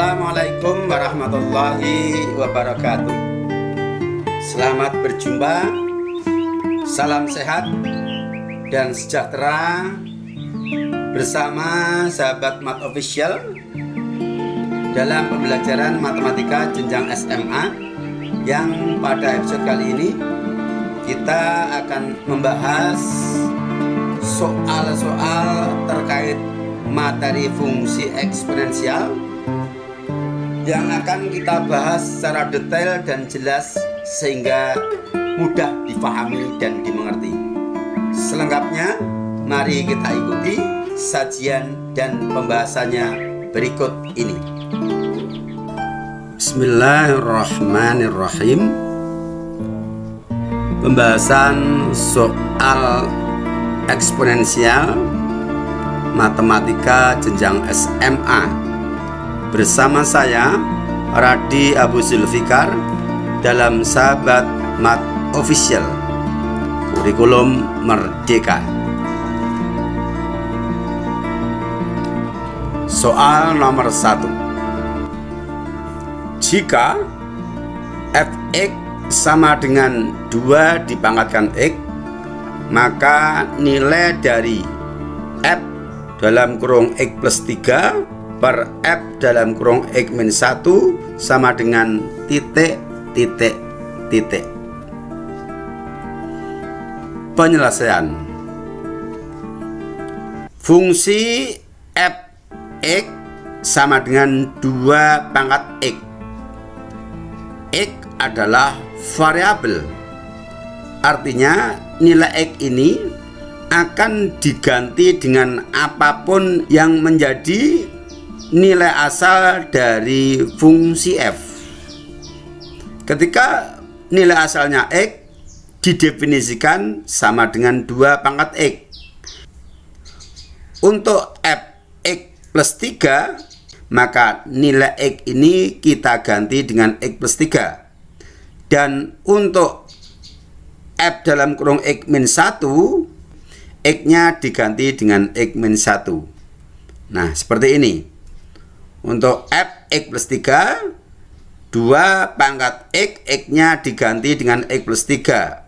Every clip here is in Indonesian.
Assalamualaikum warahmatullahi wabarakatuh. Selamat berjumpa. Salam sehat dan sejahtera bersama sahabat Mat Official dalam pembelajaran matematika jenjang SMA, yang pada episode kali ini kita akan membahas soal-soal terkait materi fungsi eksponensial yang akan kita bahas secara detail dan jelas sehingga mudah difahami dan dimengerti. Selengkapnya, mari kita ikuti sajian dan pembahasannya berikut ini. Bismillahirrahmanirrahim. Pembahasan soal eksponensial matematika jenjang SMA bersama saya Radi Abu Zulfikar dalam Sahabat Mat Official Kurikulum Merdeka. Soal nomor 1. Jika fx sama dengan 2 dipangkatkan x, maka nilai dari f dalam kurung x plus 3 per f dalam kurung x min 1 sama dengan titik. Penyelesaian. Fungsi fx sama dengan 2 pangkat x. X adalah variabel. Artinya nilai x ini akan diganti dengan apapun yang menjadi nilai asal dari fungsi f. Ketika nilai asalnya x didefinisikan sama dengan 2 pangkat x. Untuk fx plus 3, maka nilai x ini kita ganti dengan x plus 3. Dan untuk f dalam kurung x min 1, x-nya diganti dengan x min 1. Nah, seperti ini. Untuk fx plus 3, 2 pangkat x, x-nya diganti dengan x plus 3.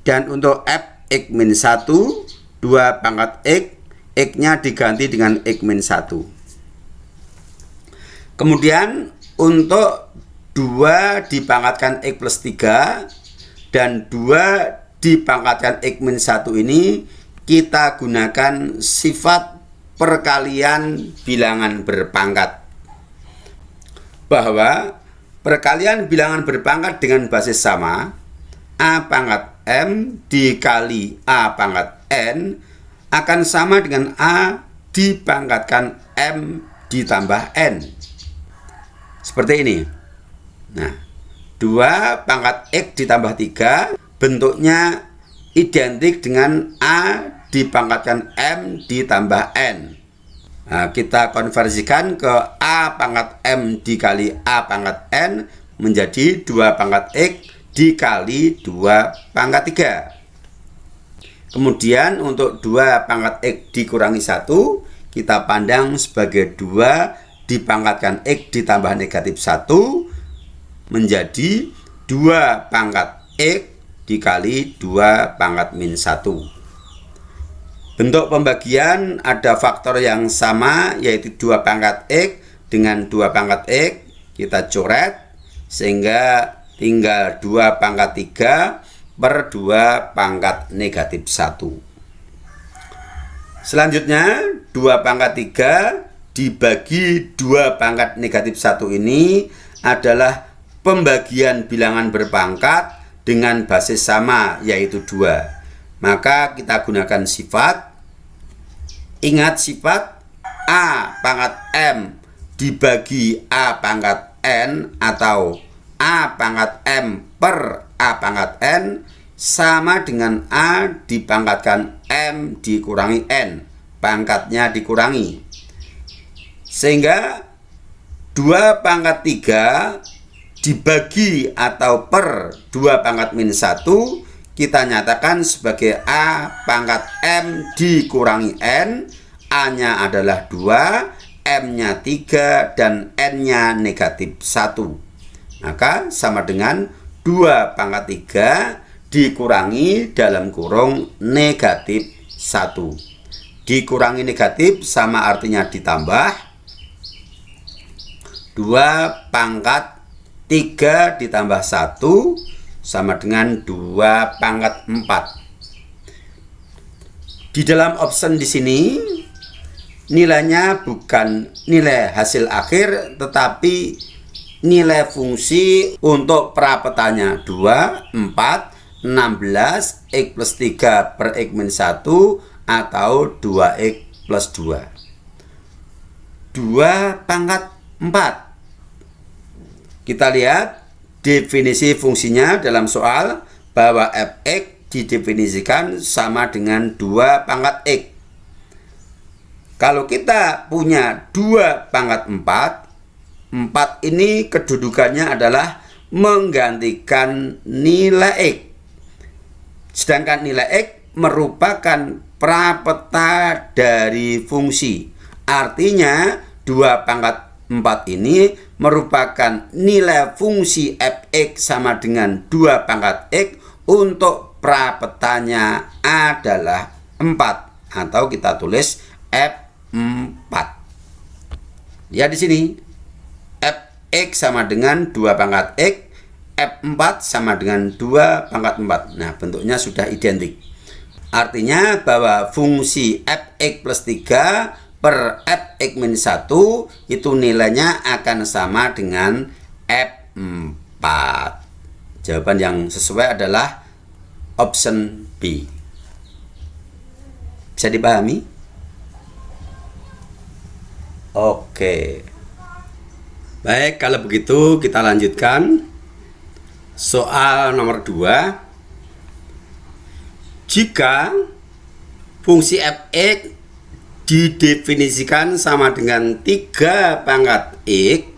Dan untuk fx min 1, 2 pangkat x, x-nya diganti dengan x min 1. Kemudian untuk 2 dipangkatkan x plus 3 dan 2 dipangkatkan x min 1 ini kita gunakan sifat perkalian bilangan berpangkat, bahwa perkalian bilangan berpangkat dengan basis sama a pangkat m dikali a pangkat n akan sama dengan a dipangkatkan m ditambah n. Seperti ini. Nah, 2 pangkat x ditambah 3 bentuknya identik dengan a dipangkatkan m ditambah n. Nah, kita konversikan ke a pangkat m dikali a pangkat n menjadi 2 pangkat x dikali 2 pangkat 3. Kemudian untuk 2 pangkat x dikurangi 1 kita pandang sebagai 2 dipangkatkan x ditambah negatif 1 menjadi 2 pangkat x dikali 2 pangkat min 1. Bentuk pembagian ada faktor yang sama, yaitu 2 pangkat x dengan 2 pangkat x. Kita coret sehingga tinggal 2 pangkat 3 per 2 pangkat negatif 1. Selanjutnya 2 pangkat 3 dibagi 2 pangkat negatif 1 ini adalah pembagian bilangan berpangkat dengan basis sama, yaitu 2. Maka kita gunakan sifat. Ingat sifat a pangkat m dibagi a pangkat n atau a pangkat m per a pangkat n sama dengan a dipangkatkan m dikurangi n. Pangkatnya dikurangi. Sehingga 2 pangkat 3 dibagi atau per 2 pangkat min 1 kita nyatakan sebagai a pangkat m dikurangi n. A-nya adalah 2, M-nya 3 dan N-nya negatif 1. Maka sama dengan 2 pangkat 3 dikurangi dalam kurung negatif 1. Dikurangi negatif sama artinya ditambah. 2 pangkat 3 ditambah 1 sama dengan 2 pangkat 4. Di dalam option di sini nilainya bukan nilai hasil akhir tetapi nilai fungsi untuk prapetanya 2, 4, 16, X plus 3 per X min 1 atau 2X plus 2. 2 pangkat 4. Kita lihat definisi fungsinya dalam soal bahwa fx didefinisikan sama dengan 2 pangkat x. Kalau kita punya 2 pangkat 4, 4 ini kedudukannya adalah menggantikan nilai x. Sedangkan nilai x merupakan prapeta dari fungsi. Artinya 2 pangkat 4 ini merupakan nilai fungsi fx sama dengan 2 pangkat x untuk prapetanya adalah 4. Atau kita tulis f4. Ya di sini fx sama dengan 2 pangkat x, f4 sama dengan 2 pangkat 4. Nah, bentuknya sudah identik. Artinya bahwa fungsi fx plus 3 per fx min 1 itu nilainya akan sama dengan f4. Jawaban yang sesuai adalah option B. Bisa dipahami? Oke. Baik, kalau begitu kita lanjutkan soal nomor 2. Jika fungsi fx didefinisikan sama dengan 3 pangkat x,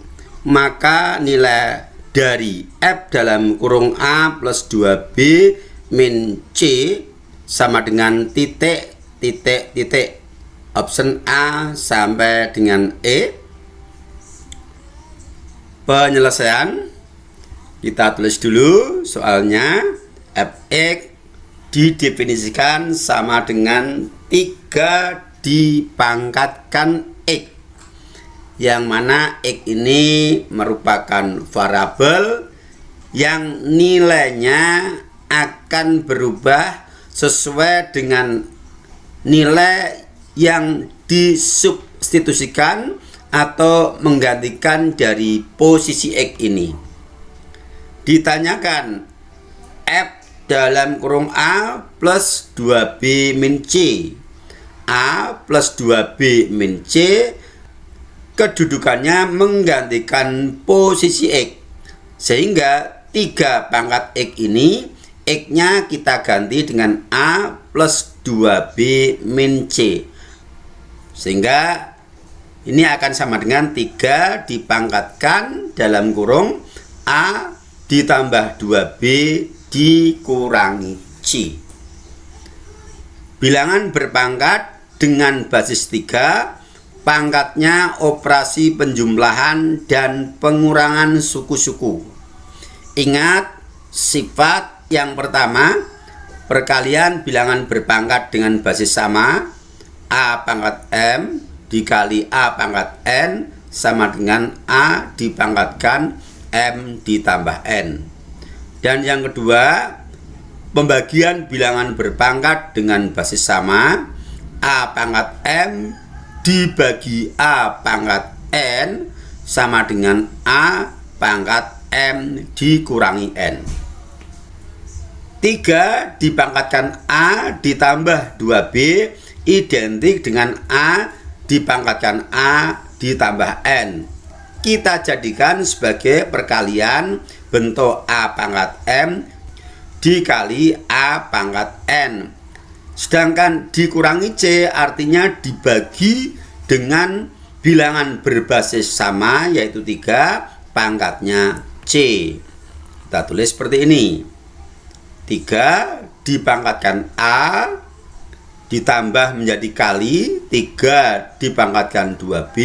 maka nilai dari f dalam kurung a plus 2b min c sama dengan titik. Option A sampai dengan E. Penyelesaian kita tulis dulu soalnya. Fx didefinisikan sama dengan 3 dipangkatkan x, yang mana x ini merupakan variabel yang nilainya akan berubah sesuai dengan nilai yang disubstitusikan atau menggantikan dari posisi x ini. Ditanyakan f dalam kurung a plus 2b min c. A plus 2b min c kedudukannya menggantikan posisi x, sehingga 3 pangkat x ini x nya kita ganti dengan a plus 2b min c, sehingga ini akan sama dengan 3 dipangkatkan dalam kurung a ditambah 2b dikurangi c. Bilangan berpangkat dengan basis 3, pangkatnya operasi penjumlahan dan pengurangan suku-suku. Ingat sifat yang pertama, perkalian bilangan berpangkat dengan basis sama, a pangkat m dikali a pangkat n sama dengan a dipangkatkan m ditambah n. Dan yang kedua, pembagian bilangan berpangkat dengan basis sama, a pangkat m dibagi a pangkat n sama dengan a pangkat m dikurangi n. 3 dipangkatkan a ditambah 2b identik dengan a dipangkatkan a ditambah n. Kita jadikan sebagai perkalian bentuk a pangkat m dikali a pangkat n. Sedangkan dikurangi c artinya dibagi dengan bilangan berbasis sama, yaitu 3 pangkatnya c. Kita tulis seperti ini. 3 dipangkatkan a ditambah menjadi kali 3 dipangkatkan 2B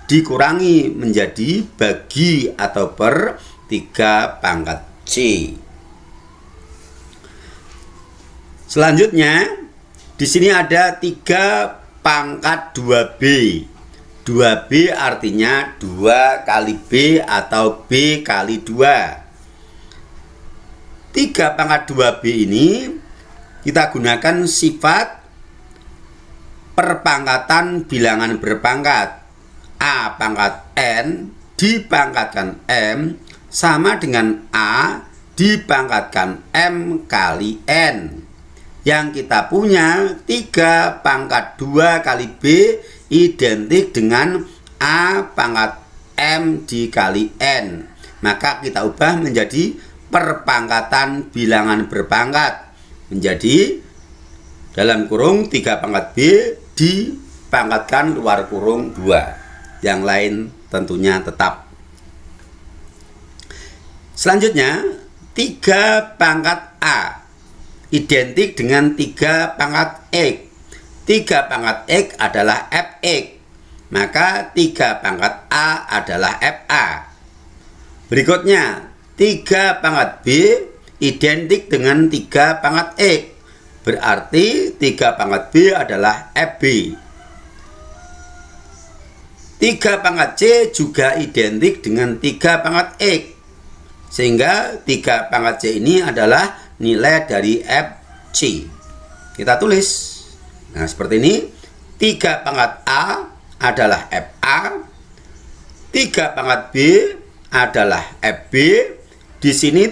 dikurangi menjadi bagi atau per 3 pangkat C. Selanjutnya di sini ada 3 pangkat 2B. 2B artinya 2 kali B atau B kali 2. 3 pangkat 2B ini kita gunakan sifat perpangkatan bilangan berpangkat. A pangkat N dipangkatkan M sama dengan A dipangkatkan M kali N. Yang kita punya 3 pangkat 2 kali B identik dengan A pangkat M dikali N. Maka kita ubah menjadi perpangkatan bilangan berpangkat. Menjadi dalam kurung 3 pangkat B dipangkatkan luar kurung 2. Yang lain tentunya tetap. Selanjutnya 3 pangkat A identik dengan 3 pangkat X. 3 pangkat X adalah Fx. Maka 3 pangkat A adalah Fa. Berikutnya 3 pangkat B identik dengan 3 pangkat X. Berarti 3 pangkat B adalah Fb. 3 pangkat C juga identik dengan 3 pangkat X. Sehingga 3 pangkat C ini adalah nilai dari Fc. Kita tulis. Nah, seperti ini. 3 pangkat A adalah Fa. 3 pangkat B adalah Fb. Di sini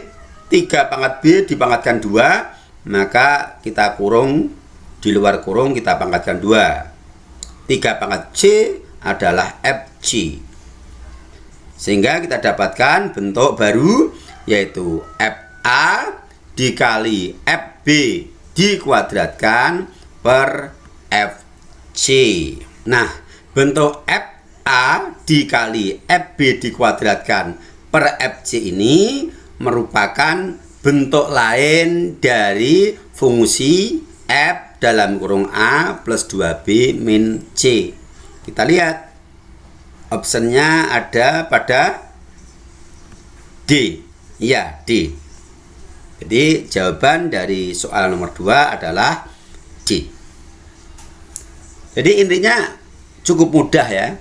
3 pangkat B dipangkatkan 2. Maka kita kurung. Di luar kurung kita pangkatkan 2. 3 pangkat C adalah Fc. Sehingga kita dapatkan bentuk baru yaitu Fa dikali Fb dikuadratkan per Fc. Nah, bentuk Fa dikali Fb dikuadratkan per Fc ini merupakan bentuk lain dari fungsi F dalam kurung A plus 2B min C. Kita lihat optionnya ada pada D. Ya, D. Jadi jawaban dari soal nomor 2 adalah D. Jadi intinya cukup mudah ya.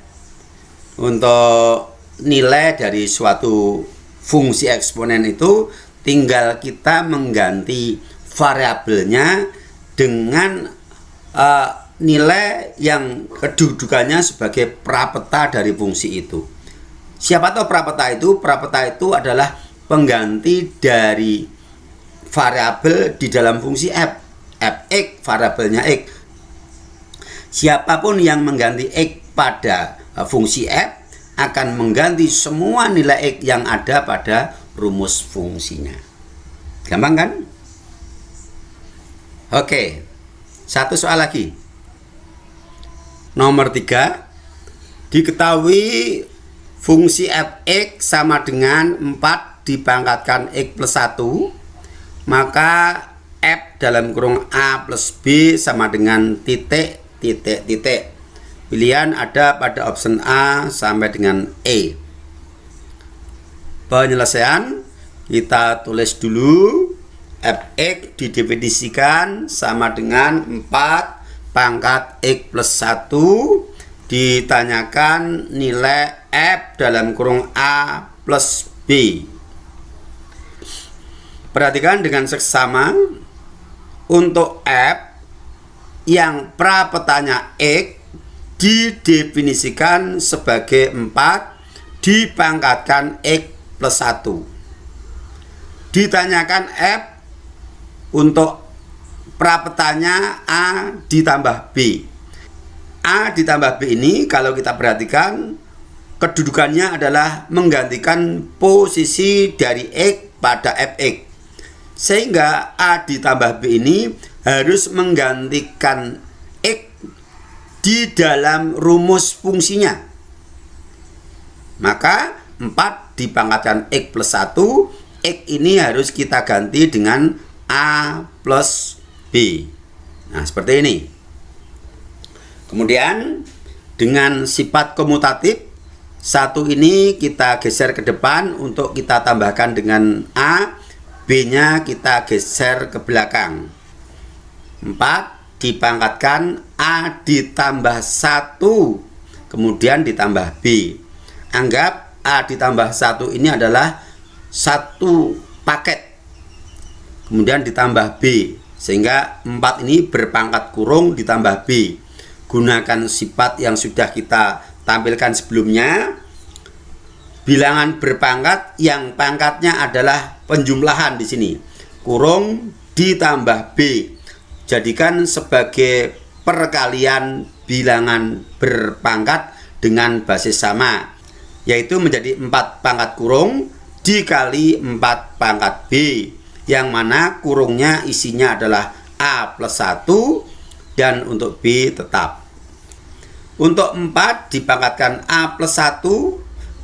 Untuk nilai dari suatu fungsi eksponen itu tinggal kita mengganti variabelnya dengan nilai yang kedudukannya sebagai prapeta dari fungsi itu. Siapa tahu prapeta itu? Prapeta itu adalah pengganti dari variabel di dalam fungsi f. Fx variabelnya x. Siapapun yang mengganti x pada fungsi f akan mengganti semua nilai x yang ada pada rumus fungsinya. Gampang kan? Oke. Satu soal lagi. Nomor 3, diketahui fungsi fx sama dengan 4 dipangkatkan x plus 1, maka f dalam kurung a plus b sama dengan titik. Pilihan ada pada option A sampai dengan E. Penyelesaian kita tulis dulu. Fx didefinisikan sama dengan 4 pangkat x plus 1 ditanyakan nilai f dalam kurung a plus b. Perhatikan dengan seksama untuk f yang prapetanya x didefinisikan sebagai 4 dipangkatkan x plus 1. Ditanyakan f untuk prapetanya A ditambah B. A ditambah B ini kalau kita perhatikan kedudukannya adalah menggantikan posisi dari X pada Fx. Sehingga A ditambah B ini harus menggantikan X di dalam rumus fungsinya. Maka 4 dipangkatkan X plus 1, X ini harus kita ganti dengan A plus B. Nah, seperti ini. Kemudian dengan sifat komutatif, satu ini kita geser ke depan untuk kita tambahkan dengan A, B-nya kita geser ke belakang. 4 dipangkatkan A ditambah 1, kemudian ditambah B. Anggap A ditambah 1 ini adalah satu paket, kemudian ditambah B, sehingga 4 ini berpangkat kurung ditambah B. Gunakan sifat yang sudah kita tampilkan sebelumnya, bilangan berpangkat yang pangkatnya adalah penjumlahan di sini, kurung ditambah B. Jadikan sebagai perkalian bilangan berpangkat dengan basis sama, yaitu menjadi 4 pangkat kurung dikali 4 pangkat B, yang mana kurungnya isinya adalah A plus 1 dan untuk B tetap. Untuk 4 dipangkatkan A plus 1,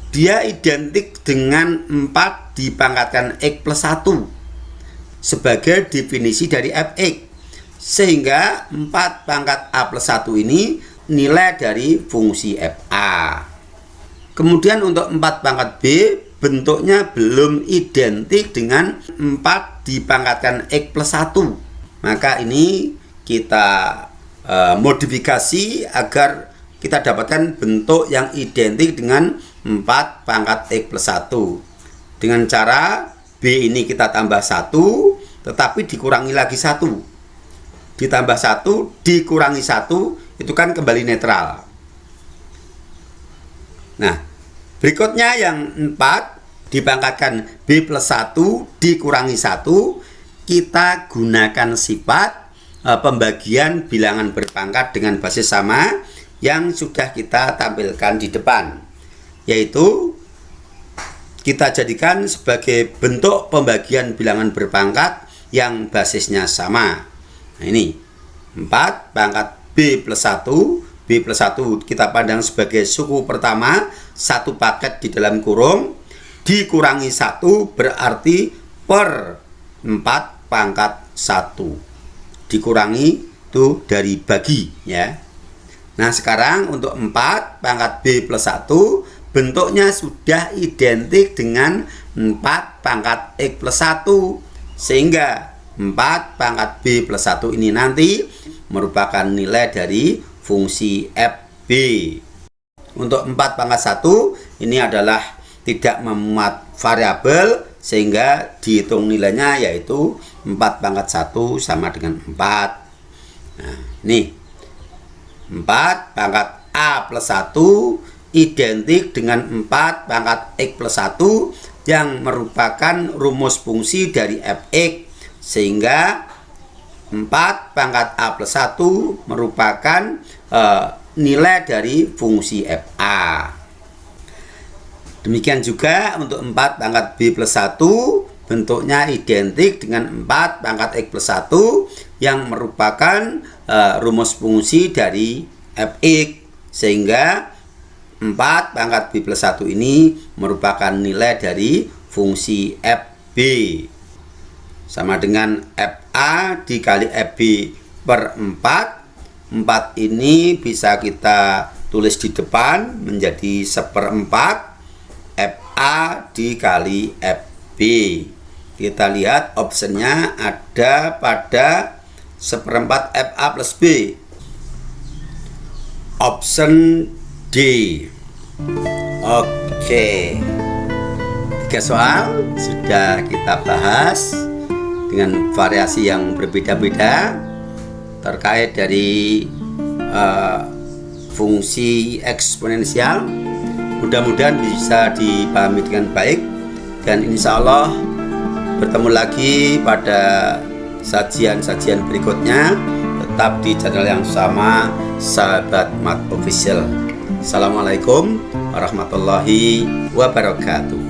dia identik dengan 4 dipangkatkan X plus 1 sebagai definisi dari Fx, sehingga 4 pangkat A plus 1 ini nilai dari fungsi Fa. Kemudian untuk 4 pangkat B, bentuknya belum identik dengan 4 dipangkatkan X plus 1. Maka ini kita modifikasi agar kita dapatkan bentuk yang identik dengan 4 pangkat X plus 1. Dengan cara B ini kita tambah 1, tetapi dikurangi lagi 1. Ditambah 1, dikurangi 1, itu kan kembali netral. Nah, berikutnya yang 4 dipangkatkan B plus 1 dikurangi 1, kita gunakan sifat pembagian bilangan berpangkat dengan basis sama yang sudah kita tampilkan di depan, yaitu kita jadikan sebagai bentuk pembagian bilangan berpangkat yang basisnya sama. Nah, ini 4 pangkat B plus 1, B plus 1 kita pandang sebagai suku pertama, satu paket di dalam kurung, dikurangi 1 berarti per 4 pangkat 1, dikurangi itu dari bagi ya. Nah, sekarang untuk 4 pangkat B plus 1 bentuknya sudah identik dengan 4 pangkat X plus 1, sehingga 4 pangkat B plus 1 ini nanti merupakan nilai dari fungsi Fb. Untuk 4 pangkat 1 ini adalah tidak memuat variabel, sehingga dihitung nilainya yaitu 4 pangkat 1 sama dengan 4. Nah, ini 4 pangkat A plus 1 identik dengan 4 pangkat X plus 1 yang merupakan rumus fungsi dari Fx, sehingga 4 pangkat A plus 1 merupakan nilai dari fungsi Fa. Demikian juga untuk 4 pangkat B plus 1 bentuknya identik dengan 4 pangkat X plus 1 yang merupakan rumus fungsi dari Fx, sehingga 4 pangkat B plus 1 ini merupakan nilai dari fungsi Fb, sama dengan Fa dikali Fb per 4. 4 ini bisa kita tulis di depan menjadi 1/4 Fa dikali Fb. Kita lihat optionnya ada pada 1/4 Fa plus B, option D. Oke, 3 soal sudah kita bahas dengan variasi yang berbeda-beda terkait dari fungsi eksponensial. Mudah-mudahan bisa dipahami dengan baik, dan insya Allah bertemu lagi pada sajian-sajian berikutnya. Tetap di channel yang sama, Sahabat Mat Official. Assalamualaikum warahmatullahi wabarakatuh.